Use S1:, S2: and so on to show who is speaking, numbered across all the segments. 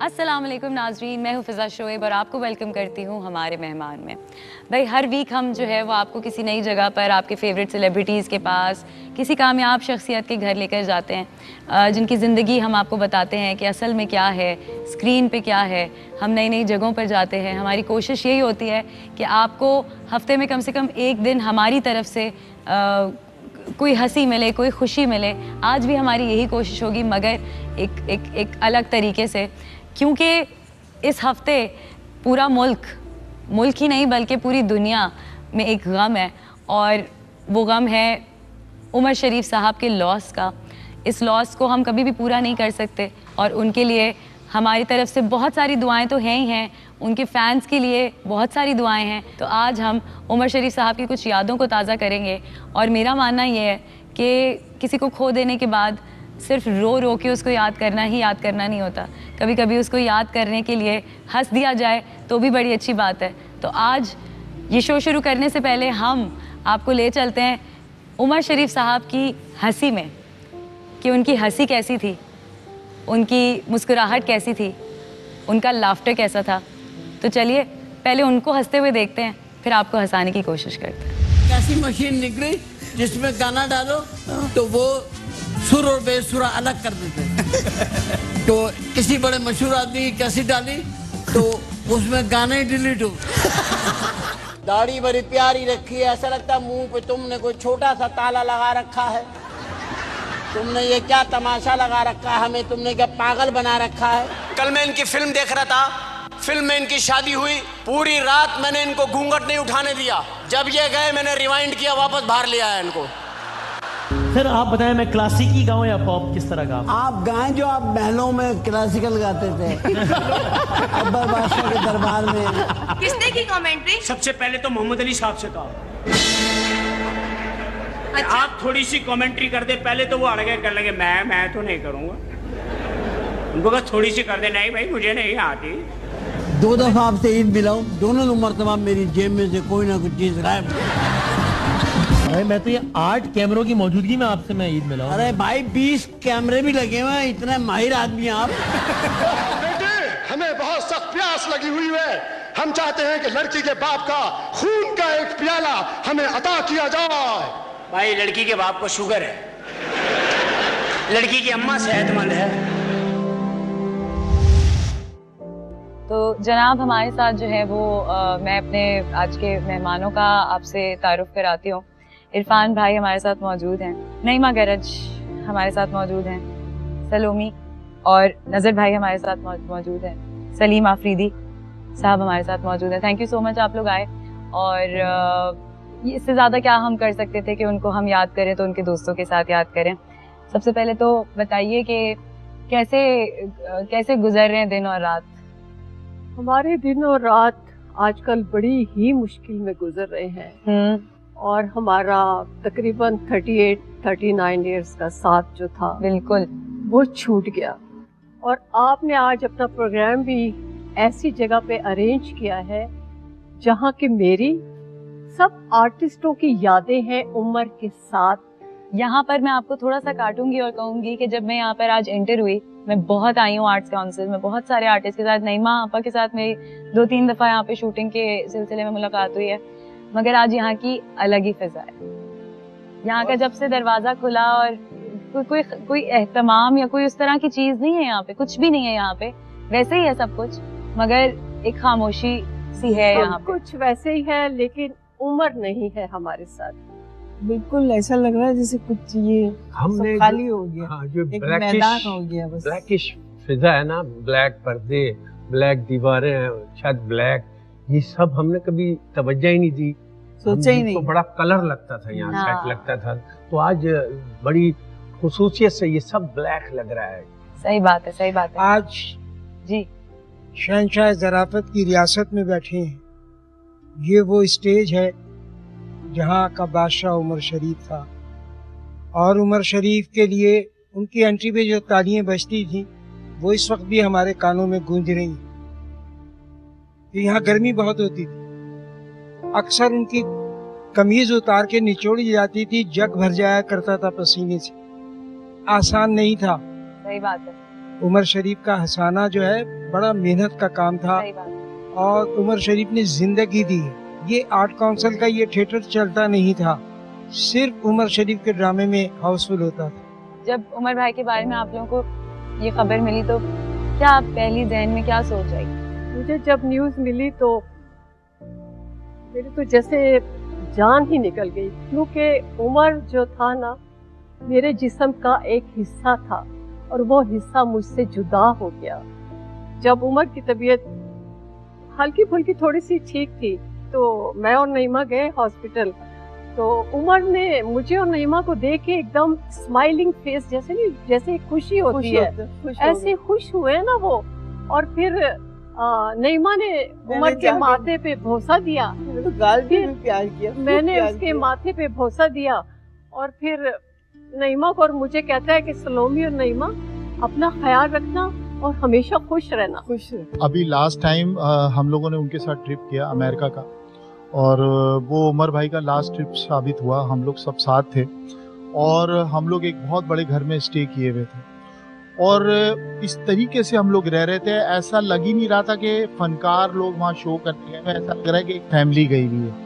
S1: अस्सलाम वालेकुम नाजरीन, मैं हूँ फ़िज़ा शोएब और आपको वेलकम करती हूँ हमारे मेहमान में। भाई हर वीक हम जो है वो आपको किसी नई जगह पर आपके फेवरेट सेलिब्रिटीज़ के पास, किसी कामयाब शख्सियत के घर लेकर जाते हैं, जिनकी ज़िंदगी हम आपको बताते हैं कि असल में क्या है, स्क्रीन पे क्या है। हम नई नई जगहों पर जाते हैं। हमारी कोशिश यही होती है कि आपको हफ़्ते में कम से कम एक दिन हमारी तरफ से कोई हंसी मिले, कोई खुशी मिले। आज भी हमारी यही कोशिश होगी, मगर एक अलग तरीके से, क्योंकि इस हफ्ते पूरा मुल्क ही नहीं बल्कि पूरी दुनिया में एक गम है, और वो गम है उमर शरीफ साहब के लॉस का। इस लॉस को हम कभी भी पूरा नहीं कर सकते और उनके लिए हमारी तरफ से बहुत सारी दुआएं तो हैं ही हैं, उनके फैंस के लिए बहुत सारी दुआएं हैं। तो आज हम उमर शरीफ साहब की कुछ यादों को ताज़ा करेंगे। और मेरा मानना ये है कि किसी को खो देने के बाद सिर्फ रो रो के उसको याद करना नहीं होता। कभी कभी उसको याद करने के लिए हंस दिया जाए तो भी बड़ी अच्छी बात है। तो आज ये शो शुरू करने से पहले हम आपको ले चलते हैं उमर शरीफ साहब की हंसी में, कि उनकी हंसी कैसी थी, उनकी मुस्कुराहट कैसी थी, उनका लाफ्टर कैसा था। तो चलिए पहले उनको हंसते हुए देखते हैं, फिर आपको हंसाने की कोशिश करते हैं।
S2: कैसी मशीन निकली जिसमें गाना डालो तो वो सुर और बेसुरा अलग कर देते। तो किसी बड़े मशहूर आदमी की कैसी डाली तो उसमें गाने ही डिलीट हो। दाढ़ी बड़ी प्यारी रखी है, ऐसा लगता है मुंह पे तुमने कोई छोटा सा ताला लगा रखा है। तुमने ये क्या तमाशा लगा रखा है, हमें तुमने क्या पागल बना रखा है।
S3: कल मैं इनकी फिल्म देख रहा था, फिल्म में इनकी शादी हुई, पूरी रात मैंने इनको घूंघट नहीं उठाने दिया। जब ये गए मैंने रिवाइंड किया, वापस बाहर ले आया इनको।
S4: सर आप बताएं, मैं क्लासिकी गाऊं या पॉप, किस तरह का?
S2: आप गाएं जो आप महलों में क्लासिकल गाते थे। अकबर बादशाह के दरबार में।
S5: किसने की कमेंट्री?
S6: सबसे पहले तो मोहम्मद अली साहब से कहा। अच्छा? आप थोड़ी सी कमेंट्री कर दे, पहले तो वो अड़ गए, कर लगे मैं तो नहीं करूंगा। उनको बस थोड़ी सी कर दे, नहीं भाई मुझे नहीं आती।
S2: 2 दफा आपसे ईद मिलाऊं, दोनों मरतबा मेरी जेब में से कोई ना कुछ चीज गायब।
S4: अरे मैं तो ये 8 कैमरों की मौजूदगी में आपसे मैं ईद मिला हूं।
S2: अरे भाई 20 कैमरे भी लगे हुए हैं, इतने माहिर आदमी हैं आप।
S7: बेटे हमें बहुत सख्त प्यास लगी हुई है, हम चाहते हैं कि लड़की के बाप का खून का एक प्याला हमें अता किया जाए।
S6: भाई लड़की के बाप को शुगर है, लड़की की अम्मा सेहतमंद है।
S1: तो जनाब हमारे साथ जो है वो मैं अपने आज के मेहमानों का आपसे तारुफ कराती हूँ। इरफान भाई हमारे साथ मौजूद हैं, नईमा गरज हमारे साथ मौजूद हैं, सलोमी और नज़र भाई हमारे साथ मौजूद हैं, सलीम आफरीदी साहब हमारे साथ मौजूद हैं। थैंक यू सो मच आप लोग आए। और इससे ज़्यादा क्या हम कर सकते थे कि उनको हम याद करें, तो उनके दोस्तों के साथ याद करें। सबसे पहले तो बताइए कि कैसे गुजर रहे हैं दिन और रात?
S8: हमारे दिन और रात आजकल बड़ी ही मुश्किल में गुजर रहे हैं। और हमारा तकरीबन 38-39 इयर्स का साथ जो था
S1: बिल्कुल
S8: वो छूट गया। और आपने आज अपना प्रोग्राम भी ऐसी जगह पे अरेंज किया है जहाँ की मेरी सब आर्टिस्टों की यादें हैं उमर के साथ।
S1: यहाँ पर मैं आपको थोड़ा सा काटूंगी और कहूंगी कि जब मैं यहाँ पर आज एंटर हुई, मैं बहुत आई हूँ आर्ट्स काउंसिल में, बहुत सारे आर्टिस्ट के साथ, नईमा आपा के साथ मेरी 2-3 दफा यहाँ पे शूटिंग के सिलसिले में मुलाकात हुई है, मगर आज यहाँ की अलग ही फिजा है। यहाँ का जब से दरवाजा खुला, और कोई एहतमाम या कोई उस तरह की चीज नहीं है यहाँ पे, कुछ भी नहीं है यहाँ पे, वैसे ही है सब कुछ, मगर एक खामोशी सी है यहाँ पे।
S8: कुछ वैसे ही है, लेकिन उमर नहीं है हमारे साथ।
S9: बिल्कुल ऐसा लग रहा है जैसे कुछ ये
S10: हमने
S9: खाली हो गया।
S10: हाँ, जो
S9: एक मैदान हो गया बस।
S10: ब्लैकिश फिजा है ना, ब्लैक पर्दे, ब्लैक दीवारें हैं, छत ब्लैक, ये सब हमने कभी तवज्जो ही नहीं दी,
S9: सोचा ही नहीं।
S10: तो बड़ा कलर लगता था यहाँ, सेट लगता था। तो आज बड़ी खुसूसियत से ये सब ब्लैक लग रहा है।
S1: सही बात है, सही बात है।
S9: आज
S1: जी
S9: शहंशाह ज़राफ़त की रियासत में बैठे हैं। ये वो स्टेज है जहाँ का बादशाह उमर शरीफ था, और उमर शरीफ के लिए उनकी एंट्री पे जो तालियां बजती थी वो इस वक्त भी हमारे कानों में गूंज रही हैं। यहाँ गर्मी बहुत होती थी, अक्सर उनकी कमीज उतार के निचोड़ी जाती थी, जग भर जाया करता था पसीने से, आसान नहीं था।
S1: सही बात है।
S9: उमर शरीफ का हंसाना जो है बड़ा मेहनत का काम था,
S1: सही बात।
S9: और उमर शरीफ ने जिंदगी दी। ये आर्ट काउंसिल का ये थिएटर चलता नहीं था, सिर्फ उमर शरीफ के ड्रामे में हाउसफुल होता था।
S1: जब उमर भाई के बारे में आप लोगों को ये खबर मिली तो क्या पहली जहन में क्या सोच आई?
S8: मुझे जब न्यूज़ मिली तो मेरी तो जैसे जान ही निकल गई, क्योंकि उमर जो था ना मेरे जिस्म का एक हिस्सा था और वो हिस्सा मुझसे जुदा हो गया। जब उमर की तबीयत हल्की फुल्की थोड़ी सी ठीक थी तो मैं और नईमा गए हॉस्पिटल, तो उमर ने मुझे और नईमा को देख के एकदम स्माइलिंग फेस, जैसे नहीं जैसे खुशी होती है, ऐसे खुश हुए ना वो। और फिर नईमा ने उमर के माथे पे भरोसा दिया,
S5: तो गाल भी प्यार किया,
S8: मैंने उसके माथे पे भरोसा दिया। और फिर नईमा को और मुझे कहता है कि सलोमी और नईमा अपना ख्याल रखना और हमेशा खुश रहना।
S5: खुश
S11: अभी लास्ट टाइम हम लोगों ने उनके साथ ट्रिप किया अमेरिका का, और वो उमर भाई का लास्ट ट्रिप साबित हुआ। हम लोग सब साथ थे और हम लोग एक बहुत बड़े घर में स्टे किए हुए थे, और इस तरीके से हम लोग रह रहे थे, ऐसा लग ही नहीं रहा था कि फनकार लोग वहाँ शो करते हैं, ऐसा लग रहा है कि एक फैमिली गई हुई है।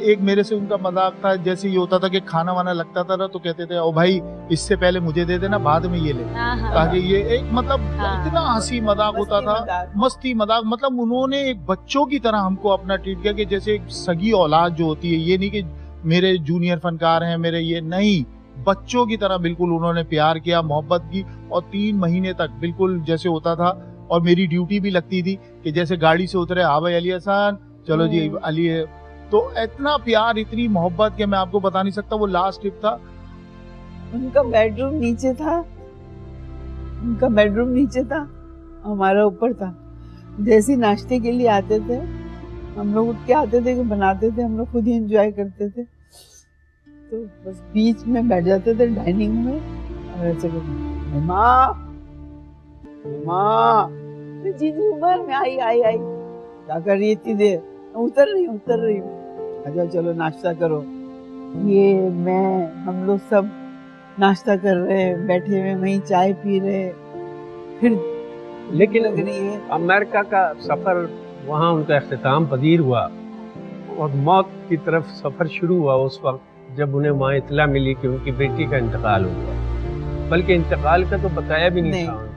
S11: एक मेरे से उनका मजाक था, जैसे ये होता था कि खाना वाना लगता था ना तो कहते थे ओ भाई इससे पहले मुझे दे देना, बाद में ये ले, ताकि ये एक मतलब इतना हंसी मजाक होता था, मस्ती मजाक। मतलब उन्होंने एक बच्चों की तरह हमको अपना ट्रीट किया, कि जैसे एक सगी औलाद जो होती है, ये नहीं कि मेरे जूनियर फनकार हैं मेरे, ये नहीं, बच्चों की तरह बिल्कुल उन्होंने प्यार किया, मोहब्बत की। और 3 महीने तक बिल्कुल जैसे होता था, और मेरी ड्यूटी भी लगती थी कि जैसे गाड़ी से उतरे, हाँ भाई अली हसन चलो जी अली है, तो इतना प्यार इतनी मोहब्बत के मैं आपको बता नहीं सकता। वो लास्ट ट्रिप था,
S5: उनका बेडरूम नीचे था, उनका बेडरूम नीचे था, हमारा ऊपर था। जैसे नाश्ते के लिए आते थे हम लोग, उठ के आते थे कि बनाते थे, हम लोग खुद ही एंजॉय करते थे। तो बस बीच में बैठ जाते थे डाइनिंग में और ऐसे माँ माँ जीजी उमर में आई आई आई क्या कर रही इतनी देर? उतर रही हूँ। अच्छा चलो नाश्ता करो। ये मैं हम लोग सब नाश्ता कर रहे हैं, बैठे हुए वहीं चाय पी रहे, फिर
S10: लेकिन
S5: लग रही है
S10: अमेरिका का सफर, वहाँ उनका इख्तिताम पजीर हुआ और मौत की तरफ सफर शुरू हुआ उस वक्त जब उन्हें वहाँ इतला मिली कि उनकी बेटी का इंतकाल हो गया। बल्कि इंतकाल का तो बताया भी नहीं था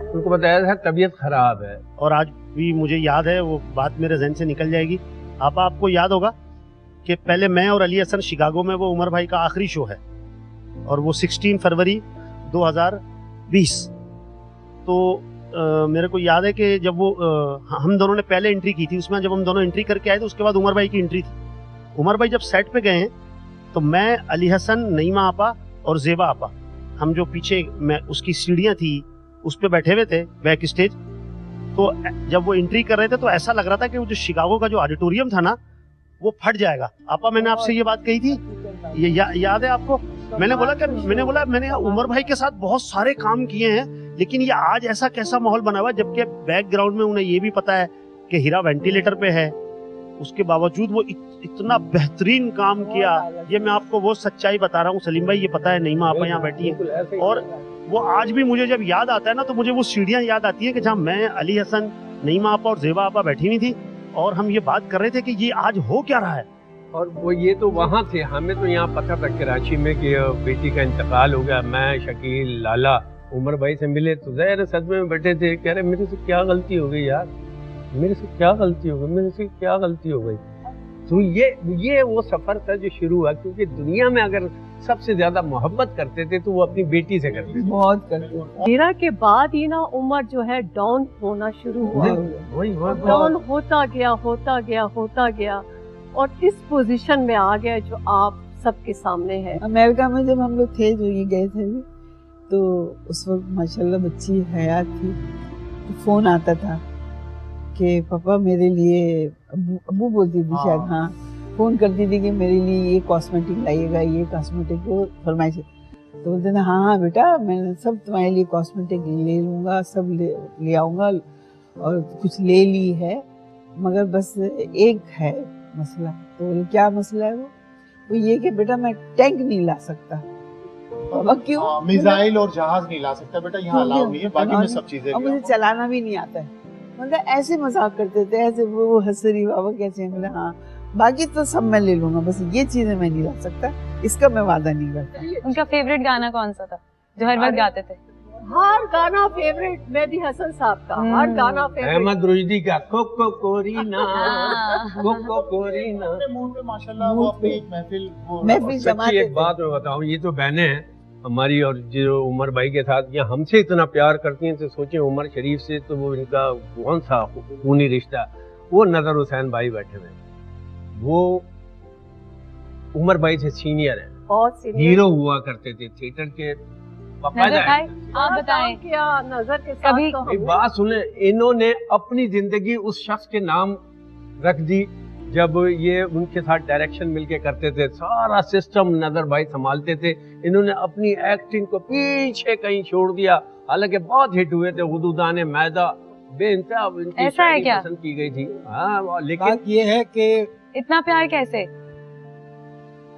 S10: उनको बताया था तबीयत खराब है।
S12: और आज भी मुझे याद है, वो बात मेरे जहन से निकल जाएगी। आपको याद होगा कि पहले मैं और अली हसन शिकागो में, वो उमर भाई का आखिरी शो है, और वो 16 फरवरी 2020। तो मेरे को याद है कि जब वो हम दोनों ने पहले एंट्री की थी उसमें, जब हम दोनों एंट्री करके आए तो उसके बाद उमर भाई की एंट्री थी। उमर भाई जब सेट पे गए हैं तो मैं, अली हसन, नईमा आपा और जेबा आपा, हम जो पीछे मैं उसकी सीढ़ियाँ थी उस पे बैठे हुए थे बैक स्टेज। तो जब वो एंट्री कर रहे थे तो ऐसा लग रहा था कि वो जो शिकागो का जो ऑडिटोरियम था ना वो फट जाएगा। आपा मैंने आपसे ये बात कही थी, ये याद है आपको? मैंने बोला मैंने उमर भाई के साथ बहुत सारे काम किए हैं, लेकिन ये आज ऐसा कैसा माहौल बना हुआ, जबकि बैकग्राउंड में उन्हें ये भी पता है कि हीरा वेंटिलेटर पे है, उसके बावजूद वो इतना बेहतरीन काम किया। ये मैं आपको वो सच्चाई बता रहा हूँ सलीम भाई, ये पता है नईमा आपा यहाँ बैठी है। और वो आज भी मुझे जब याद आता है ना तो मुझे वो सीढ़ियाँ याद आती है कि जहाँ मैं, अली हसन, नईमा आपा और जेबा आपा बैठी हुई थी और हम ये बात कर रहे थे कि ये आज हो क्या रहा है।
S10: और वो ये तो वहाँ थे, हमें तो यहाँ पता था कराची में कि बेटी का इंतकाल हो गया। मैं, शकील, लाला उमर भाई से मिले तो ज़ाहिर सदमे में बैठे थे, कह रहे मेरे से क्या गलती हो गई यार, मेरे से क्या गलती हो गई। तो ये वो सफर था जो शुरू हुआ, क्योंकि दुनिया में अगर सबसे ज्यादा मोहब्बत करते थे तो वो अपनी बेटी से करते थे,
S5: बहुत करते थे।
S8: हीरा के बाद ही ना उमर जो है डाउन होना शुरू हुआ, डाउन होता गया और इस पोजीशन में आ गया जो आप सबके सामने है।
S5: अमेरिका में जब हम लोग थे, जो ये गए थे भी, तो उस वक्त माशाल्लाह बच्ची हयात थी, तो फोन आता था कि पापा मेरे लिए, अब्बू बोलती थी शायद, हाँ फोन करती थी कि मेरे लिए ये कॉस्मेटिक लाइएगा, ये कॉस्मेटिक को फरमाइश। तो बोलते थे हाँ बेटा मैं सब तुम्हारे लिए कॉस्मेटिक ले लूँगा, सब ले आऊँगा, और कुछ ले ली है, मगर बस एक है मसला। तो बोले क्या मसला है? वो ये कि बेटा मैं टैंक नहीं ला सकता। बाबा क्यों?
S11: मिसाइल और जहाज नहीं ला सकता बेटा, यहाँ
S5: क्यों?
S11: अलाउ नहीं है, बाकी में सब चीजें
S5: और
S11: भी
S5: मुझे चलाना भी नहीं आता है। मतलब ऐसे मजाक करते थे, ऐसे वो हंस रही बाबा कैसे हैं? बोले हाँ, बाकी तो सब मैं ले लूंगा, बस ये चीजें मैं नहीं ला सकता, इसका मैं वादा नहीं करता।
S1: उनका फेवरेट गाना कौन सा था जो हर वक्त गाते थे?
S8: हर गाना फेवरेट मेहदी हसन साहब का, हर गाना फेवरेट।
S10: अहमद रुश्दी का कोको कोरीना, कोको कोरीना।
S11: मुंह पे माशाल्लाह वो अपनी एक महफिल
S5: महफिल जमाते
S10: सच्ची एक बात मैं बताऊं, ये तो बहनें हैं हमारी और जो उमर भाई के साथ ये हमसे इतना प्यार करती हैं, तो सोचें उमर शरीफ से तो वो इनका कौन सा खूनी रिश्ता। वो नजर हुसैन भाई बैठे हुए, वो उमर भाई से सीनियर है,
S8: बहुत सीनियर
S10: हीरो हुआ करते थे थिएटर के।
S1: नजर भाई आप बताएं
S8: क्या नजर के साथ
S1: कभी
S8: तो
S10: भाई बात सुने, इन्होंने अपनी जिंदगी उस शख्स के नाम रख दी जब ये उनके साथ डायरेक्शन मिलके करते थे, सारा सिस्टम नजर भाई संभालते थे। इन्होंने अपनी एक्टिंग को पीछे कहीं छोड़ दिया, हालांकि बहुत हिट हुए थे हुदूदाने मैदा, बेइंतहा इनकी
S1: ऐसा है
S10: शायरी
S1: क्या?
S10: पसंद की गई थी। हाँ, लेकिन
S9: बात ये है कि
S1: इतना प्यार कैसे?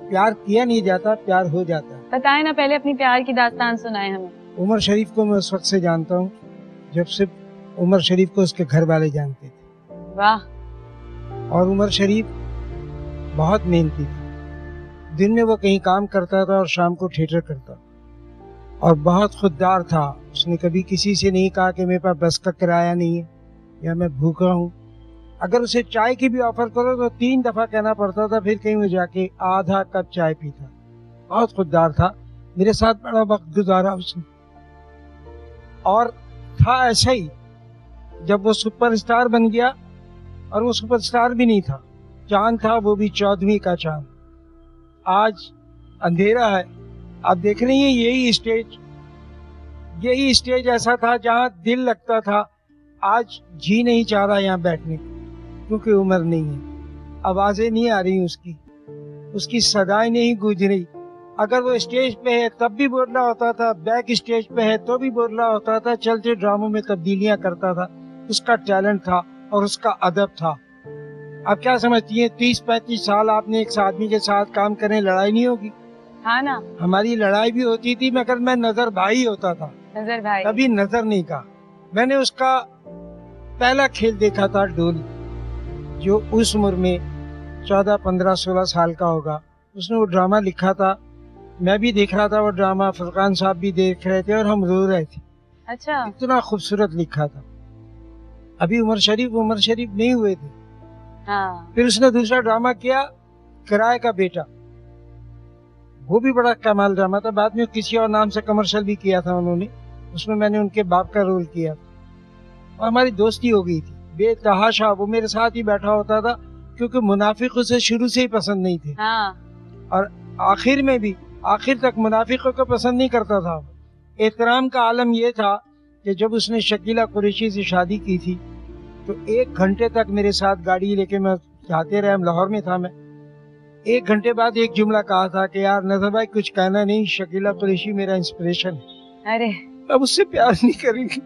S9: प्यार किया नहीं जाता, प्यार हो जाता है।
S1: बताएं ना, पहले अपनी प्यार की दास्तान सुनाएं हमें।
S9: उमर शरीफ को मैं उस वक्त से जानता हूँ जब सिर्फ उमर शरीफ को उसके घर वाले जानते थे।
S1: वाह।
S9: और उमर शरीफ बहुत मेहनती था, दिन में वो कहीं काम करता था और शाम को थिएटर करता, और बहुत खुददार था। उसने कभी किसी से नहीं कहा कि मेरे पास बस का किराया नहीं है या मैं भूखा हूँ। अगर उसे चाय की भी ऑफर करो तो 3 दफा कहना पड़ता था, फिर कहीं वो जाके आधा कप चाय पीता। बहुत खुददार था, मेरे साथ बड़ा वक्त गुजारा उसने। और था ऐसा ही, जब वो सुपरस्टार बन गया, और वो सुपरस्टार भी नहीं था, चांद था, वो भी 14वीं का चांद। आज अंधेरा है, आप देख रही हैं यही स्टेज ऐसा था जहाँ दिल लगता था। आज जी नहीं चाह रहा यहाँ बैठने को, क्योंकि उम्र नहीं है, आवाजें नहीं आ रही उसकी सदाएं नहीं गूंज रही। अगर वो स्टेज पे है तब भी बोल रहा होता था, बैक स्टेज पे है तो भी बोल रहा होता था, चलते ड्रामों में तब्दीलियां करता था। उसका टैलेंट था और उसका अदब था। आप क्या समझती हैं, 30-35 साल आपने एक आदमी के साथ काम करें, लड़ाई नहीं होगी?
S1: हाँ ना।
S9: हमारी लड़ाई भी होती थी, मगर मैं नजर भाई होता था,
S1: नजर भाई,
S9: कभी नजर नहीं कहा। मैंने उसका पहला खेल देखा था डोली, जो उस उम्र में 14, 15, 16 साल का होगा। उसने वो ड्रामा लिखा था, मैं भी देख रहा था वो ड्रामा, फरकान साहब भी देख रहे थे और हम रो रहे थे।
S1: अच्छा।
S9: इतना खूबसूरत लिखा था। अभी उमर शरीफ नहीं हुए थे।
S1: हाँ।
S9: फिर उसने दूसरा ड्रामा किया, किराए का बेटा, वो भी बड़ा कमाल ड्रामा था। बाद में किसी और नाम से कमर्शियल भी किया था उन्होंने, उसमें मैंने उनके बाप का रोल किया था और हमारी दोस्ती हो गई थी बेतहाशा। वो मेरे साथ ही बैठा होता था, क्योंकि मुनाफिक उसे शुरू से ही पसंद नहीं थे।
S1: हाँ।
S9: और आखिर में भी, आखिर तक मुनाफिकों को पसंद नहीं करता था। एहतराम का आलम यह था कि जब उसने शकीला कुरैशी से शादी की थी तो 1 घंटे तक मेरे साथ गाड़ी लेके मैं जाते रहे, लाहौर में था मैं। 1 घंटे बाद एक जुमला कहा था कि यार नजर भाई कुछ कहना नहीं, शकीला कुरैशी मेरा इंस्पिरेशन है।
S1: अरे
S9: अब उससे प्यार नहीं करेंगे,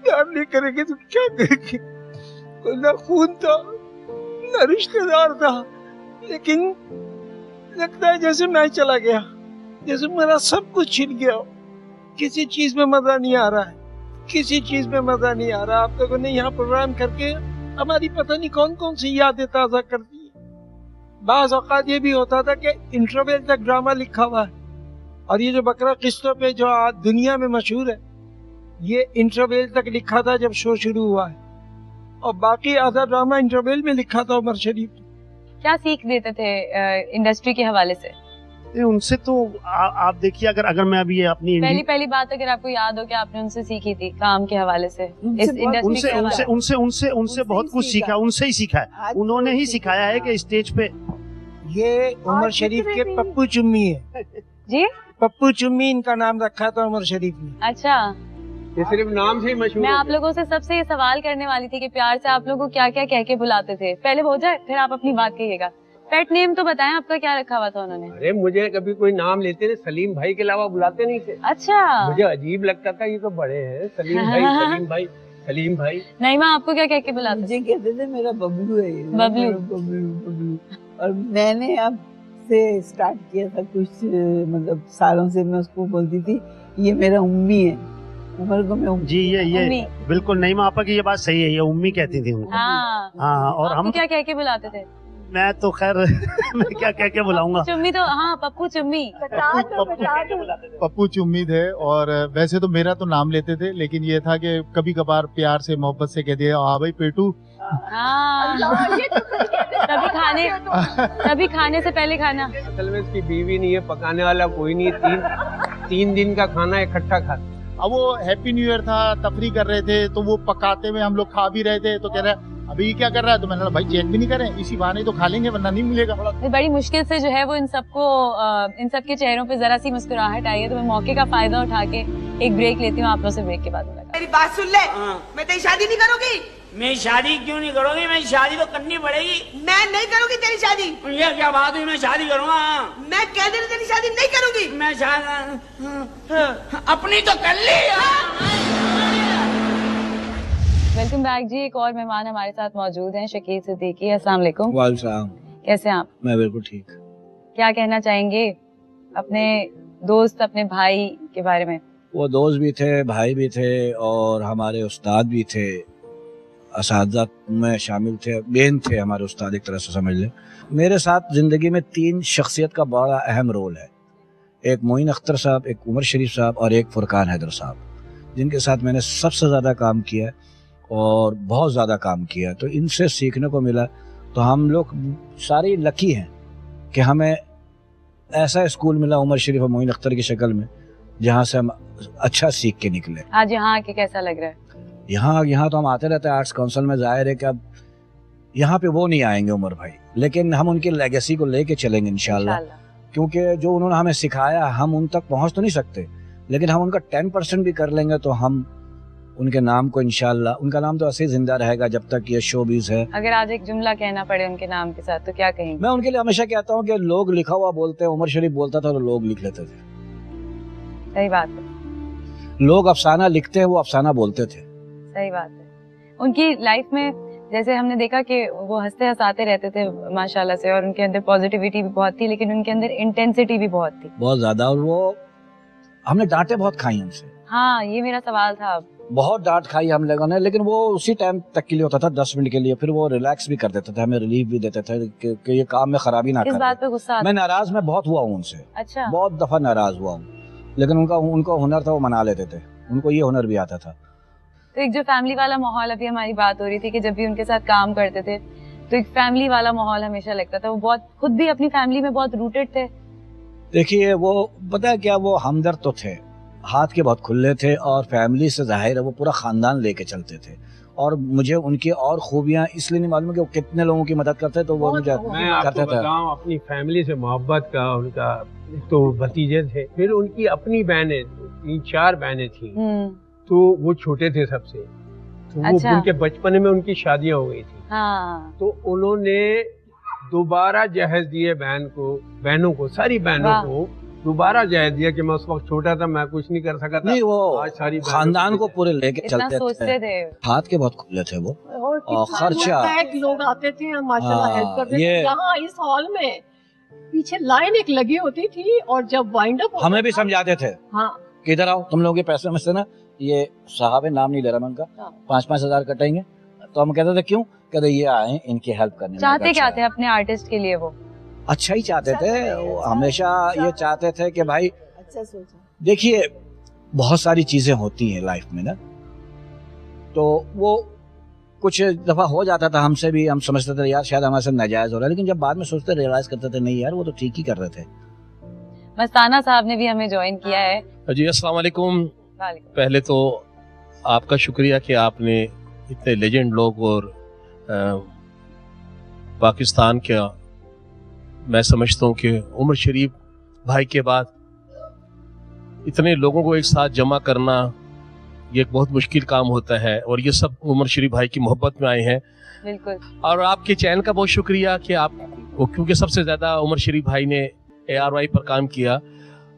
S9: प्यार नहीं करेंगे तो क्या करेंगे? कोई ना खून था ना रिश्तेदार था, लेकिन लगता है जैसे मैं चला गया, जैसे मेरा सब कुछ छिन गया। किसी चीज में मजा नहीं आ रहा है, किसी चीज में मजा नहीं आ रहा। आप लोगों ने यहाँ प्रोग्राम करके हमारी पता नहीं कौन कौन सी यादें ताजा कर दी। बाज़ औकात ये भी होता था कि इंटरवल तक ड्रामा लिखा हुआ है, और ये जो बकरा किस्तों पे जो आज दुनिया में मशहूर है, ये इंटरवल तक लिखा था जब शो शुरू हुआ है, और बाकी आधा ड्रामा इंटरवल में लिखा था उमर शरीफ।
S1: क्या सीख देते थे इंडस्ट्री के हवाले से?
S12: उनसे तो आप देखिए, अगर मैं अभी अपनी
S1: पहली बात अगर आपको याद हो कि आपने उनसे सीखी थी काम के हवाले से, इस इंडस्ट्री के हवाले से?
S12: उनसे बहुत कुछ सीखा, उनसे ही सीखा है। उन्होंने ही सिखाया है कि स्टेज पे
S9: ये उमर शरीफ के पप्पू चुम्मी है
S1: जी,
S9: पप्पू चुम्मी इनका नाम रखा था उमर शरीफ ने।
S1: अच्छा,
S10: ये सिर्फ नाम से ही मशहूर।
S1: मैं आप लोगों से सबसे ये सवाल करने वाली थी कि प्यार से आप लोगों को क्या क्या कह के बुलाते थे। पहले हो जाए फिर आप अपनी बात कहिएगा। पेट नेम तो बताएं, आपका क्या रखा हुआ था उन्होंने?
S10: अरे मुझे कभी कोई नाम लेते थे, सलीम भाई के अलावा बुलाते नहीं थे।
S1: अच्छा।
S10: मुझे अजीब लगता था, ये तो बड़े हैं, सलीम भाई सलीम भाई सलीम भाई।
S1: नहीं माँ, आपको क्या कह के बुलाते?
S5: मुझे कहते थे मेरा बबलू है ये,
S1: बबलू।
S5: बबलू। और मैंने अब से स्टार्ट किया था, कुछ मतलब सालों से मैं उसको बोलती थी ये मेरा उम्मी है, उमर को मैं
S12: जी ये बिल्कुल नहीं मापा की ये बात सही है, ये उम्मी कहती थी उनको। हाँ और हम
S1: क्या कह के बुलाते थे?
S12: मैं तो खैर मैं क्या कह के बुलाऊंगा,
S1: चुम्मी तो हाँ, पप्पू चुम्मी।
S11: पप्पू चुम्मी थे। और वैसे तो मेरा तो नाम लेते थे, लेकिन ये था कि कभी कभार प्यार से मोहब्बत से कह दिया हाँ भाई पेटू।
S1: तभी खाने से पहले खाना।
S10: असल में इसकी बीवी नहीं है, पकाने वाला कोई नहीं, तीन दिन का खाना इकट्ठा खाता।
S11: अब वो हैप्पी न्यू ईयर था, तफरी कर रहे थे, तो वो पकाते हुए हम लोग खा भी रहे थे, तो कह रहे अभी क्या कर रहा है, तो मैंने कहा भाई चेक भी नहीं करें, इसी बहाने तो खा लेंगे वरना नहीं मिलेगा।
S1: बड़ी मुश्किल से जो है वो इन सबके चेहरों पे जरा सी मुस्कुराहट आई है, तो मैं मौके का फायदा उठा के एक ब्रेक लेती हूँ। आप लोग से ब्रेक के बाद मुलाकात।
S13: मेरी बात सुन ले, मैं तेरी शादी नहीं करूंगी।
S6: मैं शादी क्यों नहीं करोगी? मैं शादी तो करनी पड़ेगी।
S13: मैं नहीं करूंगी तेरी शादी।
S6: ये क्या बात हुई? मैं शादी करूंगा।
S13: मैं कह दे रही तेरी शादी नहीं करूंगी।
S6: मैं अपनी तो कर ली।
S1: वेलकम बैक जी। एक और मेहमान हमारे साथ मौजूद हैं, शकील सिद्दीकी। अस्सलाम वालेकुम।
S14: वालेकुम सलाम।
S1: कैसे हैं आप?
S14: मैं बिल्कुल ठीक।
S1: क्या कहना चाहेंगे अपने दोस्त, अपने भाई के बारे में?
S14: वो दोस्त भी थे, भाई भी थे, और हमारे उस्ताद भी थे, असातिज़ा में शामिल थे, बेन थे हमारे उस्ताद, एक तरह से समझ लें। मेरे साथ ज़िंदगी में 3 शख्सियत का बड़ा अहम रोल है। एक मोइन अख्तर साहब, एक उमर शरीफ साहब और एक फुरकान हैदर साहब, जिनके साथ मैंने सबसे ज़्यादा काम किया और बहुत ज़्यादा काम किया। तो इनसे सीखने को मिला। तो हम लोग सारे लकी हैं कि हमें ऐसा स्कूल मिला उमर शरीफ और मोइन अख्तर की शक्ल में, जहाँ से हम अच्छा सीख के निकले।
S1: आज यहाँ आके कैसा लग रहा है?
S14: यहाँ तो हम आते रहते हैं आर्ट्स काउंसिल में। जाहिर है कि अब यहाँ पे वो नहीं आएंगे उमर भाई, लेकिन हम उनकी लेगेसी को लेके चलेंगे इंशाल्लाह। क्योंकि जो उन्होंने हमें सिखाया, हम उन तक पहुँच तो नहीं सकते, लेकिन हम उनका 10% भी कर लेंगे तो हम उनके नाम को इंशाल्लाह, उनका नाम तो ऐसे जिंदा रहेगा जब तक ये शोबिज़ है।
S1: अगर आज एक जुमला कहना पड़े उनके नाम के साथ तो क्या कहेंगे?
S14: मैं उनके लिए हमेशा कहता हूँ कि लोग लिखा हुआ बोलते हैं, उमर शरीफ बोलता था तो लोग लिख लेते थे।
S1: सही बात है।
S14: लोग अफसाना लिखते हैं, वो अफसाना बोलते थे।
S1: सही बात है। उनकी लाइफ में जैसे हमने देखा कि वो हंसते हंसाते रहते थे माशाल्लाह से, और उनके अंदर पॉजिटिविटी भी बहुत थी, लेकिन उनके अंदर इंटेंसिटी भी बहुत थी,
S14: बहुत ज्यादा। और वो हमने डांटे बहुत खाई उनसे।
S1: हाँ, ये मेरा सवाल था।
S14: बहुत डांट खाई हम लोगों ने, लेकिन वो उसी टाइम तक के लिए होता था, 10 मिनट के लिए। फिर वो रिलैक्स भी कर देते थे, हमें रिलीफ भी देते थे कि ये काम में खराबी ना
S1: इस बात पे गुस्सा
S14: मैं नाराज मैं बहुत हुआ हूँ उनसे।
S1: अच्छा।
S14: बहुत दफा नाराज हुआ हूँ, लेकिन उनका हुनर था, वो मना लेते थे। उनको ये हुनर भी आता था।
S1: तो एक जो फैमिली वाला माहौल, अभी हमारी बात हो रही थी कि जब भी उनके साथ काम करते थे तो एक फैमिली वाला माहौल हमेशा लगता था। वो बहुत खुद भी अपनी फैमिली में बहुत रूटेड थे।
S14: देखिए, वो पता है क्या, वो हमदर्द तो थे, हाथ के बहुत खुले थे, और फैमिली से जाहिर है वो पूरा खानदान लेके चलते थे। और मुझे उनकी और खूबियां इसलिए नहीं मालूम कि वो कितने लोगों की मदद करते, तो वो मुझे
S10: मैं आपको बताऊं अपनी फैमिली से मोहब्बत का। उनका तो भतीजे थे, फिर उनकी अपनी बहनें, 3-4 बहनें थी, तो वो छोटे थे सबसे। तो
S1: अच्छा।
S10: वो उनके बचपन में उनकी शादियां हो गई थी।
S1: हाँ।
S10: तो उन्होंने दोबारा जहेज दिए बहनों को, सारी बहनों को दोबारा जहेज दिया कि मैं उस वक्त छोटा था, मैं कुछ नहीं कर सका था।
S14: नहीं, वो
S10: आज सारी
S14: खानदान को पूरे लेके चलते थे। हाथ के बहुत खुले थे वो, और खर्चा
S8: लोग आते थे माशाल्लाह हेल्प करते थे।
S14: ये
S8: यहाँ इस हॉल में पीछे लाइन एक लगी होती थी, और जब वाइंड अप
S14: हमें भी समझाते थे,
S8: हाँ
S14: किधर आओ, तुम लोगों के पैसे में से ना ये साहब नाम नहीं ले रहा मैं उनका, 5-5 हजार कटेंगे। तो हम कहते थे क्यों? कहते ये आए इनकी हेल्प करने।
S1: चाहते क्या थे अपने आर्टिस्ट के लिए? वो
S14: अच्छा ही चाहते थे, वो हमेशा ये चाहते थे कि भाई
S5: अच्छा सोचा।
S14: देखिए, बहुत सारी चीजें होती हैं लाइफ में ना, तो वो कुछ दफा हो जाता था हमसे भी, हम समझते थे यार शायद हमारे साथ नाजायज हो रहा है, लेकिन जब बाद में सोचते रियलाइज करते थे नहीं यार वो तो ठीक ही कर रहे थे।
S1: मस्ताना साहब ने भी हमें ज्वाइन किया है।
S15: जी अस्सलाम वालेकुम। पहले तो आपका शुक्रिया कि आपने इतने लेजेंड लोग और पाकिस्तान का, मैं समझता हूँ कि उमर शरीफ भाई के बाद इतने लोगों को एक साथ जमा करना ये एक बहुत मुश्किल काम होता है, और ये सब उमर शरीफ भाई की मोहब्बत में आए हैं।
S1: बिल्कुल।
S15: और आपके चैनल का बहुत शुक्रिया कि आप, क्योंकि सबसे ज़्यादा उमर शरीफ भाई ने ARY पर काम किया।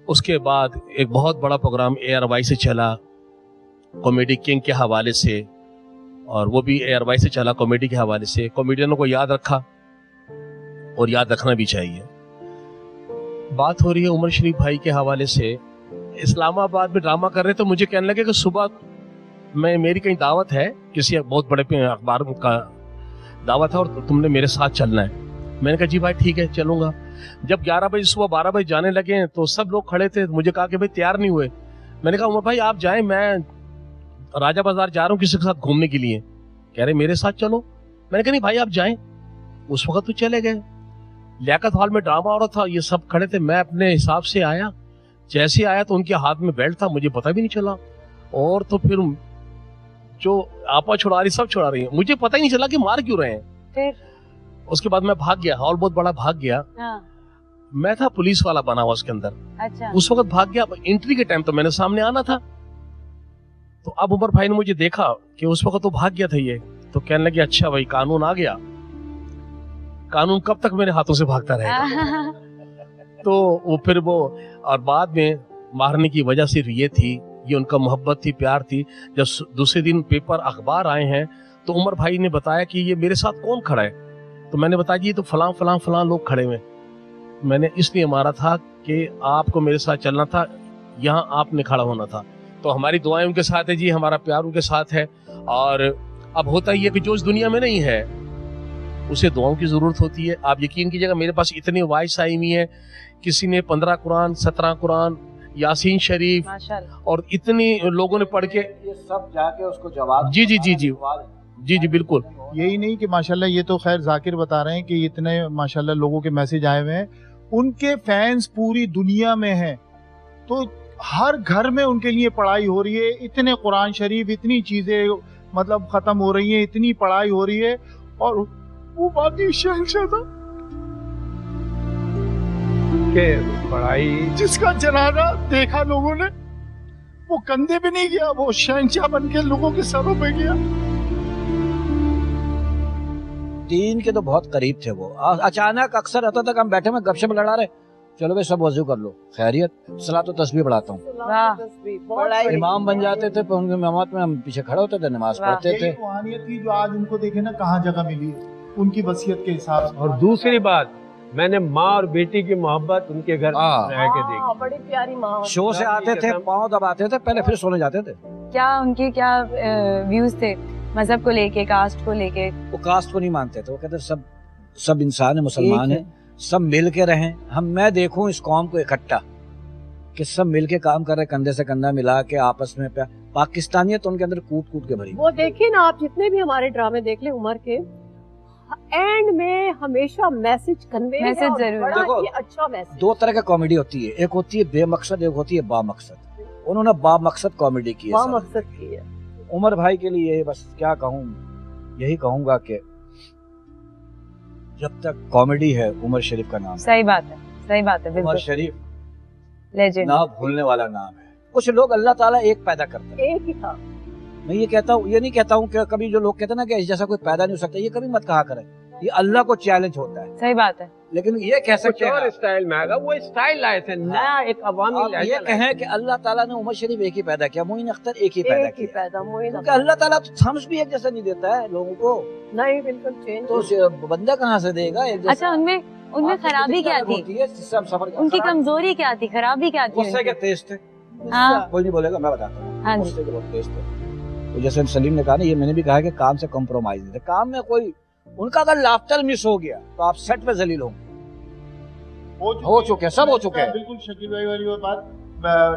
S15: उसके बाद एक बहुत बड़ा प्रोग्राम ARY से चला, कॉमेडी किंग के हवाले से, और वो भी ARY से चला कॉमेडी के हवाले से। कॉमेडियनों को याद रखा और याद रखना भी चाहिए। बात हो रही है उमर शरीफ भाई के हवाले से। इस्लामाबाद में ड्रामा कर रहे तो मुझे कहने लगे कि सुबह मेरी कहीं दावत है, किसी बहुत बड़े अखबार का दावत है और तुमने मेरे साथ चलना है। मैंने कहा जी भाई ठीक है चलूंगा। जब 11 बजे सुबह 12 बजे जाने लगे तो सब लोग खड़े थे, मुझे कहा कि भाई तैयार नहीं हुए। मैंने कहा उमर भाई आप जाएं, मैं राजा बाजार जा रहा हूँ किसी के साथ घूमने के लिए। कह रहे मेरे साथ चलो। मैंने कहा नहीं भाई आप जाएं। उस वक्त तो चले गए। लियाकत हॉल में ड्रामा हो रहा था, ये सब खड़े थे, मैं अपने हिसाब से आया। जैसे आया तो उनके हाथ में बेल्ट था, मुझे पता भी नहीं चला। और तो फिर जो आपा छुड़ा रही सब छुड़ा रही है, मुझे पता ही नहीं चला कि मार क्यों रहे हैं।
S1: फिर
S15: उसके बाद मैं भाग गया, हॉल बहुत बड़ा, भाग गया।
S1: हाँ।
S15: मैं था पुलिस वाला बना हुआ उसके अंदर।
S1: अच्छा।
S15: उस वक्त भाग गया। एंट्री के टाइम तो मैंने सामने आना था। तो अब उमर भाई ने मुझे देखा कि उस वक्त तो भाग गया था ये, तो कहने लगे अच्छा भाई कानून आ गया, कानून कब तक मेरे हाथों से भागता रहेगा। तो वो फिर वो, और बाद में मारने की वजह सिर्फ ये थी, ये उनका मोहब्बत थी, प्यार थी। जब दूसरे दिन पेपर अखबार आए हैं तो उमर भाई ने बताया कि ये मेरे साथ कौन खड़ा है। तो मैंने बताया जी ये तो फलां फलां फलां लोग खड़े हुए। मैंने इसलिए मारा था कि आपको मेरे साथ चलना था, यहाँ आपने खड़ा होना था। तो हमारी दुआएं उनके साथ है जी, हमारा प्यार उनके साथ है। और अब होता ही है कि जो इस दुनिया में नहीं है उसे दुआओं की जरूरत होती है। आप यकीन कीजिएगा मेरे पास इतनी वॉइस आई हुई है, किसी ने 15 कुरान, 17 कुरान, यासीन शरीफ, और इतनी लोगों ने पढ़ के
S14: ये सब जाके उसको जवाब।
S15: जी जी जी जी जी जी बिल्कुल।
S11: यही नहीं कि माशाल्लाह, ये तो खैर जाकिर बता रहे हैं कि इतने माशाल्लाह लोगों के मैसेज आए हुए हैं, उनके फैंस पूरी दुनिया में हैं। तो हर घर में उनके लिए पढ़ाई हो रही है, इतने कुरान शरीफ, इतनी चीजें मतलब खत्म हो रही है, इतनी पढ़ाई हो रही है। और वो बाकी शहंशाह था
S10: के पढ़ाई,
S11: जिसका जनाजा देखा लोगों ने, वो कंधे पे नहीं गया, वो शहंशाह बन के लोगों के सरों पे गया।
S14: दीन के तो बहुत करीब थे वो। अचानक अक्सर होता था कि हम बैठे में गपशप लड़ा रहे, चलो भाई सब वजू कर लो, खैरियत, सलात व तस्बीह पढ़ाता हूँ। इमाम बन जाते थे, उनके इमामत में हम पीछे खड़े होते थे, नमाज पढ़ते थे।
S11: रूहानियत की जो आज उनको देखे ना कहाँ जगह मिली है, उनकी वसीयत के हिसाब से।
S10: और दूसरी बात, मैंने माँ और बेटी की मोहब्बत उनके घर रह के देखी।
S8: बड़ी प्यारी माँ।
S14: शो से आते थे, पाँव दबाते थे पहले, फिर सोने जाते थे।
S1: क्या उनके क्या व्यूज थे मजहब को लेके, कास्ट को लेके?
S14: वो कास्ट को नहीं मानते थे, वो कहते सब इंसान है, मुसलमान है, सब मिल के रहें। मैं देखूं इस कौम को इकट्ठा कि सब मिल के काम कर रहे, कंधे से कंधा मिला के आपस में प्यार। पाकिस्तानियत उनके अंदर कूट कूट के भरी।
S8: वो देखिए ना आप, जितने भी हमारे ड्रामे देख ले उमर के, एंड में हमेशा मैसेज कन्वे,
S1: मैसेज जरूर।
S14: देखो,
S8: ये अच्छा मैसेज।
S14: दो तरह का कॉमेडी होती है, एक होती है बेमकसद, एक होती है बामकसद। उन्होंने बामकसद कॉमेडी की है।
S8: बामकसद की है।
S14: उमर भाई के लिए बस क्या कहूँ, यही कहूँगा कि जब तक कॉमेडी है उमर शरीफ का नाम।
S1: सही बात है, सही बात है।
S14: उमर शरीफ
S1: लेजेंड,
S14: ना भूलने वाला नाम है। कुछ लोग अल्लाह ताला एक पैदा करता है,
S8: एक ही था।
S14: मैं ये कहता हूँ, ये नहीं कहता हूँ कि कभी जो लोग कहते हैं ना कि इस जैसा कोई पैदा नहीं हो सकता, ये कभी मत कहा करें, ये अल्लाह को चैलेंज होता है।
S1: सही बात है।
S14: लेकिन ये कह सकते हैं
S10: और स्टाइल में आएगा, वो स्टाइल लाए थे, नया एक अवामी लहजा।
S14: ये कहें कि अल्लाह ताला ने उमर शरीफ एक ही पैदा किया, मोइन अख्तर एक ही पैदा किया,
S8: क्योंकि
S14: अल्लाह ताला तो थम्स भी एक जैसा नहीं देता है लोगों को।
S8: नहीं, बिल्कुल चेंज।
S14: तो बंदा कहाँ से देगा एक जैसा?
S1: अच्छा, उनमें खराबी क्या थी? उनकी कमजोरी क्या थी, खराबी क्या थी?
S14: गुस्से के तेज थे।
S1: हाँ।
S14: कोई नहीं बोलेगा, मैं बताता हूँ।
S1: हाँ,
S14: गुस्से के बहुत तेज थे। तो जैसे सलीम ने कहा ना, ये मैंने भी कहा कि काम से कॉम्प्रोमाइज नहीं थे। काम में कोई उनका अगर लाफ्टर मिस हो गया तो आप सेट पे जलील होंगे। हो चुके हैं, सब हो चुके हैं।
S11: बिल्कुल शकील भाई वाली वो बात।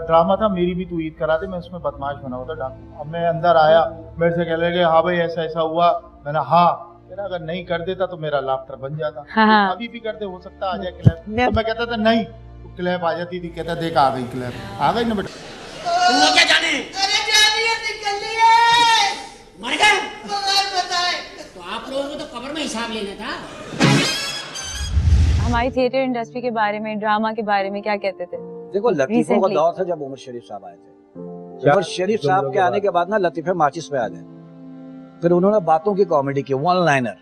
S11: ड्रामा था, मेरी भी तू ईद करा दे, मैं उसमें बदमाश बना हुआ था डाकू। अब मैं अंदर आया, मेरे से कह लगे हाँ भाई ऐसा ऐसा हुआ। मैंने हाँ, मेरा अगर नहीं कर देता तो मेरा लाफ्टर बन जाता।
S1: हाँ।
S11: अभी भी करते, हो सकता आ जाए क्लैप। तो मैं कहता था नहीं, तो क्लैप आ जाती थी। कहता देख आ गई क्लैप, आ गई ना बेटा।
S3: तुम क्या जाने? मर गए? तो आप लोगों को तो कब्र में हिसाब लेना था।
S1: हमारी थिएटर इंडस्ट्री के बारे में, ड्रामा के बारे में क्या कहते थे?
S14: देखो, लतीफों का दौर था जब उमर शरीफ साहब आए थे। उमर शरीफ साहब के आने के बाद ना लतीफे माचिस पे आ गए। फिर उन्होंने बातों की कॉमेडी की, वन लाइनर,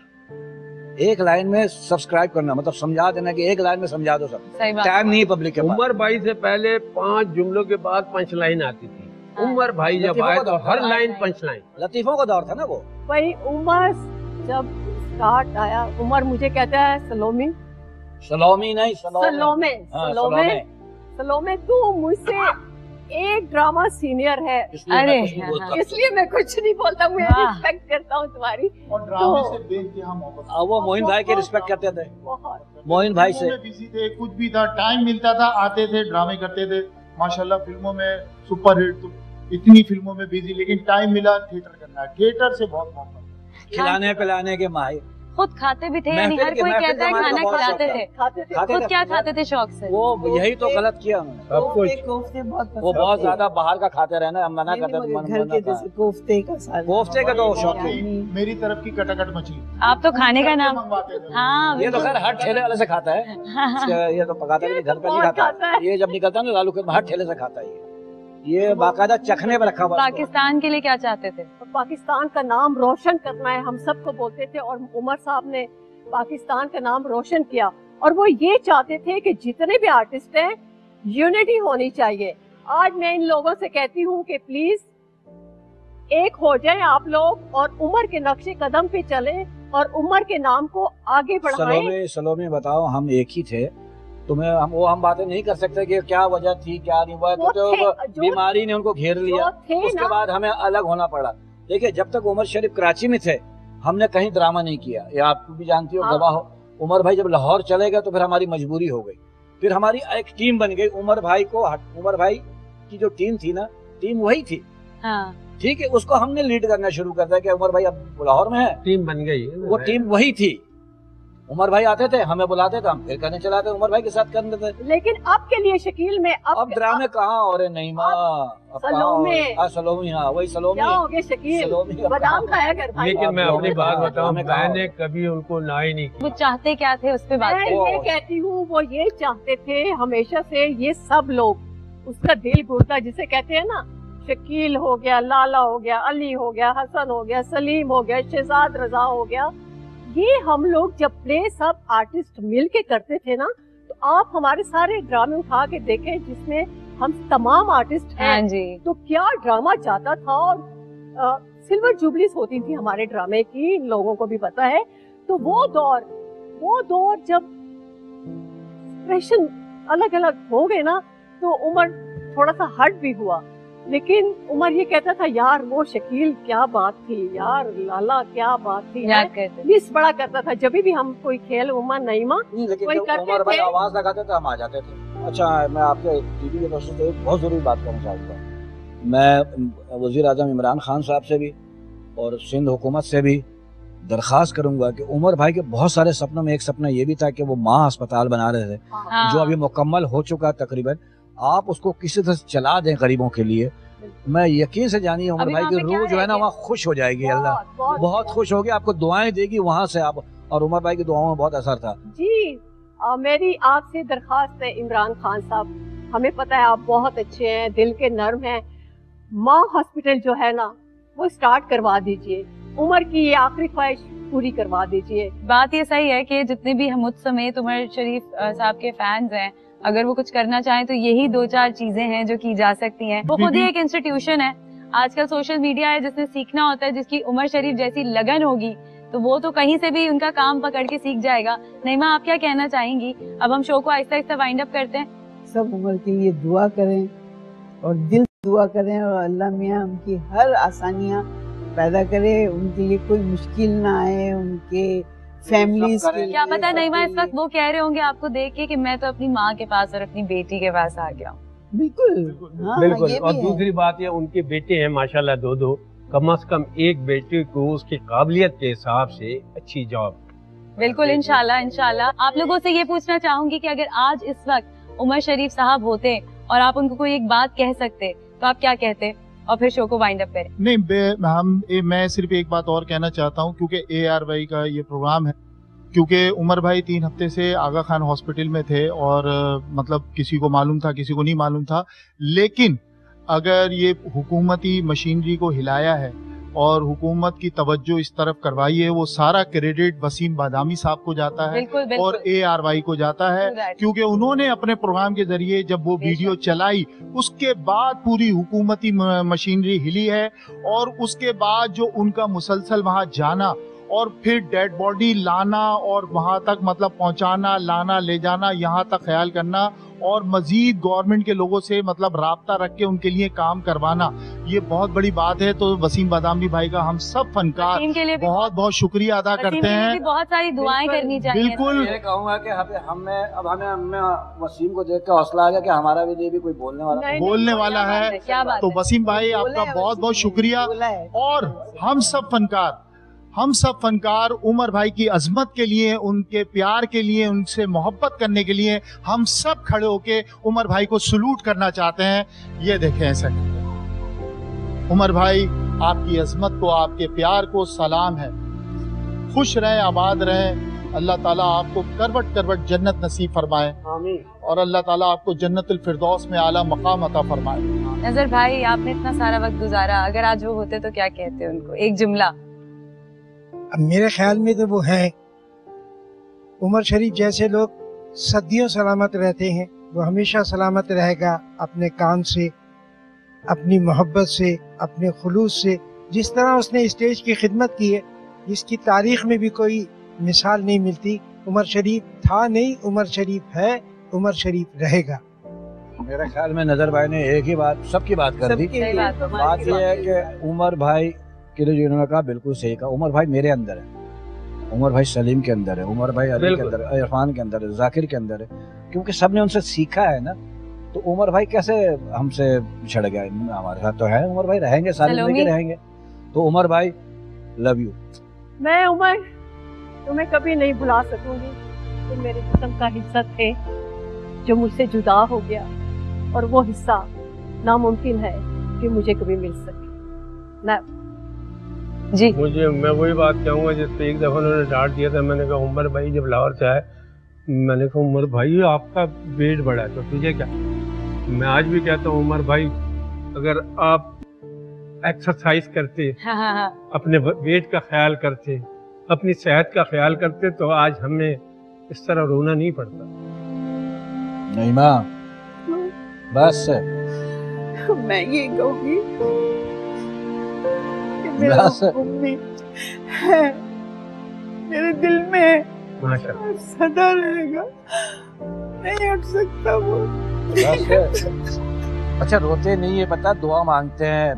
S14: एक लाइन में सब्सक्राइब करना, मतलब समझा देना कि एक लाइन में समझा दो सब। टाइम नहीं पब्लिक के पास।
S10: उमर भाई से पहले 5 जुमलों के बाद पंच लाइन आती थी। उमर भाई जब आए तो हर लाइन पंच लाइन।
S14: लतीफों का दौर था ना वो।
S8: भाई उमर जब स्टार्ट आया, उमर मुझे कहता है सलोमी
S14: सलोमी नहीं,
S8: सलोमे।
S14: हाँ,
S8: सलोमे तू मुझसे एक ड्रामा सीनियर है,
S1: अरे
S8: इसलिए मैं कुछ नहीं बोलता, मैं रिस्पेक्ट करता हूँ तुम्हारी।
S11: और ड्रामे से बेइंतहा मोहब्बत।
S14: वो मोइन भाई के रिस्पेक्ट करते थे, मोइन भाई से।
S11: बिजी थे, कुछ भी था, टाइम मिलता था, आते थे, ड्रामे करते थे। माशाल्लाह फिल्मों में सुपरहिट, तो इतनी फिल्मों में बिजी, लेकिन टाइम मिला थिएटर करना। थिएटर से बहुत मोहब्बत।
S14: खिलाने पिलाने के माहिर,
S1: खुद खाते भी थे, यानी हर कोई कहता है खाना खिलाते थे। खुद क्या खाते थे शौक से?
S14: वो यही तो गलत किया उन्होंने, सब कुछ। वो बहुत ज्यादा बाहर का खाते रहे ना, हम मना करते थे। कोफ्ते का तो शौक है।
S11: मेरी तरफ की कटाकट मछली।
S1: आप तो खाने का नाम, हाँ
S14: ये तो खैर हर ठेले वाले से खाता है, ये तो पकाता भी घर पे नहीं खाता। ये जब निकलता है ना लालू के, हर ठेले से खाता है ये बाकायदा चखने पर रखा हुआ।
S1: पाकिस्तान के लिए क्या चाहते थे?
S8: पाकिस्तान का नाम रोशन करना है, हम सबको बोलते थे, और उमर साहब ने पाकिस्तान का नाम रोशन किया। और वो ये चाहते थे कि जितने भी आर्टिस्ट हैं यूनिटी होनी चाहिए। आज मैं इन लोगों से कहती हूँ कि प्लीज एक हो जाए आप लोग, और उमर के नक्शे कदम पे चले, और उमर के नाम को आगे बढ़ाएं।
S14: सलोमे बताओ, हम एक ही थे, तुम्हें हम बातें नहीं कर सकते कि क्या वजह थी, क्या नहीं हुआ, तो बीमारी ने उनको घेर लिया, उसके बाद हमें अलग होना पड़ा। देखिए, जब तक उमर शरीफ कराची में थे, हमने कहीं ड्रामा नहीं किया, ये आप भी जानती हो, गवाह हो। उमर भाई जब लाहौर चले गए तो फिर हमारी मजबूरी हो गई, फिर हमारी एक टीम बन गई। उमर भाई की जो टीम थी ना, टीम वही थी, ठीक है, उसको हमने लीड करना शुरू कर दिया कि उमर भाई अब लाहौर में है,
S10: टीम बन गई,
S14: वो टीम वही थी। उमर भाई आते थे, हमें बुलाते थे, हम फिर करने चलाते, उमर भाई के साथ करने थे।
S8: लेकिन अब के लिए शकील में अब
S14: ड्रामे कहाँ हो रहे? नहीं माँ,
S8: सलोमी,
S14: हाँ वही सलोमी।
S8: क्या हो गया शकील, बादाम खाया कर भाई।
S10: लेकिन मैं अपनी बात बताऊं, मैंने कभी उनको ना ही नहीं।
S1: वो चाहते क्या थे उस पे बात?
S8: मैं ये कहती हूँ, वो ये चाहते थे हमेशा से, ये सब लोग, उसका दिल गुर्दा जिसे कहते हैं ना, शकील हो गया, लाला हो गया, अली हो गया, हसन हो गया, सलीम हो गया, शहजाद रजा हो गया, ये हम लोग जब प्ले सब आर्टिस्ट मिल के करते थे ना, तो आप हमारे सारे ड्रामे उठा के देखें जिसमें हम तमाम आर्टिस्ट हैं जी, तो क्या ड्रामा जाता था। और सिल्वर जुबलीज होती थी हमारे ड्रामे की, इन लोगों को भी पता है। तो वो दौर जब एक्सप्रेशन अलग अलग हो गए ना, तो उमर थोड़ा सा हट भी हुआ। लेकिन उमर ये कहता था, यार वो शकील क्या बात थी, यार लाला क्या बात थी, मिस बड़ा करता था। जब भी हम कोई खेल उमर नईमा कोई करते
S14: उमर भाई
S8: थे,
S14: आवाज लगाते थे, हम आ जाते थे। अच्छा, मैं आपके टीवी के दोस्तों से एक बहुत जरूरी बात करना चाहूँगा। मैं वजीर आजम इमरान खान साहब से भी और सिंध हुकूमत से भी दरख्वास्त करूंगा कि उमर भाई के बहुत सारे सपनों में एक सपना ये भी था कि वो माँ अस्पताल बना रहे थे, जो अभी मुकम्मल हो चुका तकरीबन। आप उसको किसी तरह चला दें गरीबों के लिए, मैं यकीन से जानिए उमर भाई की रूह जो है ना वहाँ खुश हो जाएगी। अल्लाह बहुत खुश होगी, आपको दुआएं देगी वहाँ से आप। और उमर भाई की दुआओं में बहुत असर था
S8: जी। मेरी आपसे दरखास्त है इमरान खान साहब, हमें पता है आप बहुत अच्छे हैं, दिल के नर्म हैं, माँ हॉस्पिटल जो है ना वो स्टार्ट करवा दीजिए, उमर की ये आखिरी ख्वाहिश पूरी करवा दीजिए।
S1: बात ये सही है कि जितने भी हम समेत उमर शरीफ साहब के फैंस हैं, अगर वो कुछ करना चाहें तो यही 2-4 चीजें हैं जो की जा सकती हैं। वो खुद ही एक इंस्टीट्यूशन है, आजकल सोशल मीडिया है, जिसने सीखना होता है, जिसकी उमर शरीफ जैसी लगन होगी तो वो तो कहीं से भी उनका काम पकड़ के सीख जाएगा। नईमा, आप क्या कहना चाहेंगी? अब हम शो को आहिस्ता आहिस्ता वाइंड अप करते हैं।
S5: सब उमर के लिए दुआ करें और दिल से दुआ करें, और अल्लाह मियाँ उनकी हर आसानियाँ पैदा करे, उनके लिए कोई मुश्किल ना आए, उनके फैमिलीज के लिए।
S1: क्या पता नईमा इस वक्त वो कह रहे होंगे आपको देख के कि मैं तो अपनी माँ के पास और अपनी बेटी के पास आ गया हूँ।
S5: बिल्कुल हाँ,
S10: बिल्कुल। और दूसरी बात ये, उनके बेटे हैं माशाल्लाह 2-2, कम से कम एक बेटे को उसकी काबिलियत के हिसाब से अच्छी जॉब।
S1: बिल्कुल, इंशाल्लाह इंशाल्लाह। आप लोगों से ये पूछना चाहूंगी कि अगर आज इस वक्त उमर शरीफ साहब होते और आप उनको कोई एक बात कह सकते तो आप क्या कहते, और फिर शो को वाइंड अप करें?
S11: नहीं, मैं सिर्फ एक बात और कहना चाहता हूँ, क्योंकि ARY का ये प्रोग्राम है, क्योंकि उमर भाई 3 हफ्ते से आगा खान हॉस्पिटल में थे और मतलब किसी को मालूम था, किसी को नहीं मालूम था। लेकिन अगर ये हुकूमती मशीनरी को हिलाया है और हुकूमत की तवज्जो इस तरफ करवाई है, वो सारा क्रेडिट वसीम बादामी साहब को जाता है।
S1: बिल्कुल, बिल्कुल।
S11: और ARY को जाता है, क्योंकि उन्होंने अपने प्रोग्राम के जरिए जब वो वीडियो चलाई, उसके बाद पूरी हुकूमती मशीनरी हिली है। और उसके बाद जो उनका मुसलसल वहाँ जाना और फिर डेड बॉडी लाना और वहाँ तक मतलब पहुँचाना, लाना, ले जाना, यहाँ तक ख्याल करना और मजीद गवर्नमेंट के लोगों से मतलब राब्ता रख के उनके लिए काम करवाना, ये बहुत बड़ी बात है। तो वसीम बादामी भाई का हम सब फनकार बहुत बहुत शुक्रिया अदा करते हैं।
S1: बहुत सारी दुआएं करनी चाहिए।
S11: बिल्कुल,
S14: ये कहूँगा कि हमें वसीम को देख के हौसला आ गया कि हमारा भी कोई बोलने वाला है।
S11: तो वसीम भाई आपका बहुत बहुत शुक्रिया। और हम सब फनकार उमर भाई की अजमत के लिए, उनके प्यार के लिए, उनसे मोहब्बत करने के लिए हम सब खड़े होके उमर भाई को सलूट करना चाहते हैं। ये देखें ऐसा उमर भाई, आपकी अजमत को, आपके प्यार को सलाम है। खुश रहें, आबाद रहें। अल्लाह ताला आपको करवट करवट जन्नत नसीब फरमाए। आमीन। और अल्लाह ताला आपको जन्नतुल फिरदौस में आला मकाम अता फरमाए।
S1: नजर भाई, आपने इतना सारा वक्त गुजारा, अगर आज वो होते तो क्या कहते उनको, एक जुमला?
S9: अब मेरे ख्याल में तो वो है, उमर शरीफ जैसे लोग सदियों सलामत रहते हैं, वो हमेशा सलामत रहेगा अपने काम से, अपनी मोहब्बत से, अपने खुलूस से। जिस तरह उसने स्टेज की खिदमत की है, जिसकी तारीख में भी कोई मिसाल नहीं मिलती। उमर शरीफ था नहीं, उमर शरीफ है, उमर शरीफ रहेगा।
S14: मेरे ख्याल में नजर भाई ने एक ही बात, सबकी बात कर दी। बात यह है कि उमर भाई के लिए जो इन्होंने कहा बिल्कुल सही कहा। उमर भाई मेरे अंदर है, उमर भाई सलीम के अंदर है, उमर भाई अली के अंदर है, इरफान के अंदर है, जाकिर के अंदर है, क्योंकि सबने उनसे सीखा है ना। तो उमर भाई कैसे हमसे बिछड़ गए, हमारे साथ तो है। उमर भाई रहेंगे, सारे लेके रहेंगे। तो उमर भाई लव यू।
S8: मैं उमर तुम्हें कभी नहीं भुला सकूंगी। तुम मेरे जिस्म का हिस्सा थे जो मुझसे जुदा हो गया, और वो हिस्सा नामुमकिन है कि मुझे कभी मिल सके ना।
S1: जी
S10: मैं वही बात कहूँगा जिस पे एक दफ़ा उन्होंने डांट दिया था। मैंने कहा उमर भाई जब लाहौर से आए, मैंने कहा उमर भाई आपका वेट बढ़ा है तो तुझे क्या। मैं आज भी कहता हूँ उमर भाई, अगर आप एक्सरसाइज करते, अपने वेट का ख्याल करते, अपनी सेहत का ख्याल करते, तो आज हमें इस तरह रोना नहीं पड़ता।
S14: नहीं माँ, बस
S5: मैं ये कहूँगी कि मेरा उम्मीद है मेरे दिल में सदा रहेगा, नहीं हट सकता वो।
S14: अच्छा रोते नहीं है, पता, दुआ मांगते हैं।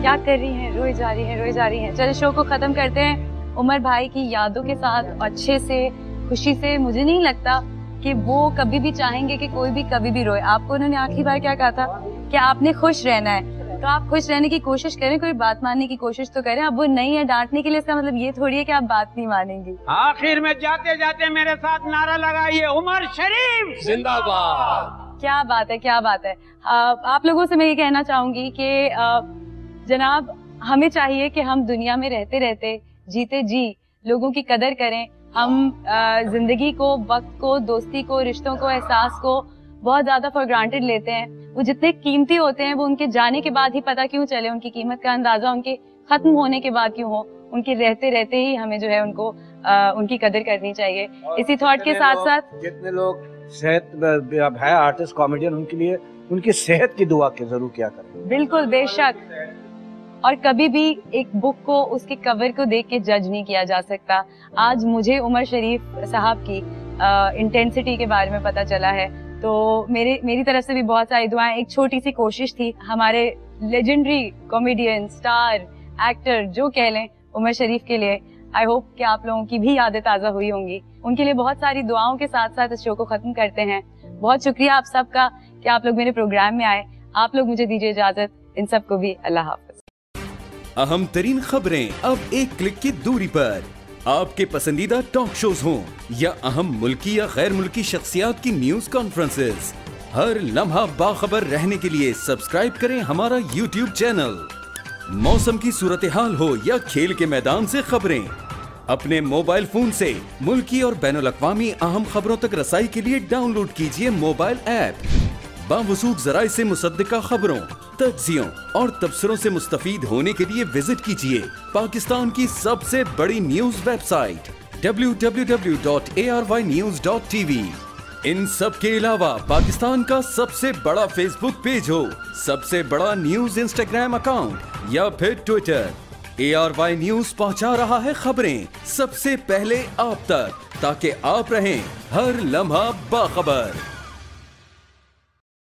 S1: क्या कर रही हैं, रोई जा रही हैं, रोई जा रही हैं। चलो शो को खत्म करते हैं उमर भाई की यादों के साथ, अच्छे से, खुशी से। मुझे नहीं लगता कि वो कभी भी चाहेंगे कि कोई भी कभी भी रोए। आपको उन्होंने आखिरी बार क्या कहा था कि आपने खुश रहना है, तो आप खुश रहने की कोशिश करें, कोई बात मानने की कोशिश तो करें। अब वो नहीं है डांटने के लिए, इसका मतलब ये थोड़ी है कि आप बात नहीं मानेंगी।
S6: आखिर में जाते जाते मेरे साथ नारा लगाइए, उमर शरीफ जिंदाबाद।
S1: क्या बात है, क्या बात है। आप लोगों से मैं ये कहना चाहूंगी कि जनाब, हमें चाहिए कि हम दुनिया में रहते रहते, जीते जी लोगों की कदर करें। हम जिंदगी को, वक्त को, दोस्ती को, रिश्तों को, एहसास को बहुत ज्यादा फॉर ग्रांटेड लेते हैं। वो जितने कीमती होते हैं वो उनके जाने के बाद ही पता क्यों चले, उनकी कीमत का अंदाजा उनके खत्म होने के बाद क्यों हो। उनके रहते रहते ही हमें जो है उनको उनकी कदर करनी चाहिए। इसी थॉट के साथ साथ
S14: जितने लोग सेहत है, आर्टिस्ट, कॉमेडियन, उनके लिए उनकी सेहत की दुआ के जरूर किया करें।
S1: बिल्कुल, बेशक। और कभी भी एक बुक को उसके कवर को देख के जज नहीं किया जा सकता। आज मुझे उमर शरीफ साहब की इंटेंसिटी के बारे में पता चला है, तो मेरी तरफ से भी बहुत सारी दुआएं। एक छोटी सी कोशिश थी हमारे लेजेंडरी कॉमेडियन, स्टार, एक्टर, जो कह लें, उमर शरीफ के लिए। आई होप कि आप लोगों की भी यादें ताज़ा हुई होंगी। उनके लिए बहुत सारी दुआओं के साथ साथ इस शो को खत्म करते हैं। बहुत शुक्रिया आप सबका कि आप लोग मेरे प्रोग्राम में आए। आप लोग मुझे दीजिए इजाजत। इन सबको भी अल्लाह हाफ़िज़।
S16: अहम तरीन खबरें अब एक क्लिक की दूरी पर। आपके पसंदीदा टॉक शोज हों या अहम मुल्की या गैर मुल्की शख्सियात की न्यूज कॉन्फ्रेंसेस, हर लम्हा बाखबर रहने के लिए सब्सक्राइब करें हमारा YouTube चैनल। मौसम की सूरत हाल हो या खेल के मैदान से खबरें, अपने मोबाइल फोन से मुल्की और बैनुल-अक़वामी अहम खबरों तक रसाई के लिए डाउनलोड कीजिए मोबाइल ऐप। बावसूख ज़राए से मुसद्दिका खबरों, तज्ज़ियों और तबसरों से मुस्तफ़ीद होने के लिए विजिट कीजिए पाकिस्तान की सबसे बड़ी न्यूज वेबसाइट www.arYnews.tv। इन सब के अलावा पाकिस्तान का सबसे बड़ा फेसबुक पेज हो, सबसे बड़ा न्यूज इंस्टाग्राम अकाउंट या फिर ट्विटर, ARY न्यूज पहुंचा रहा है खबरें सबसे पहले आप तक, ताकि आप रहें हर लम्हा बाखबर।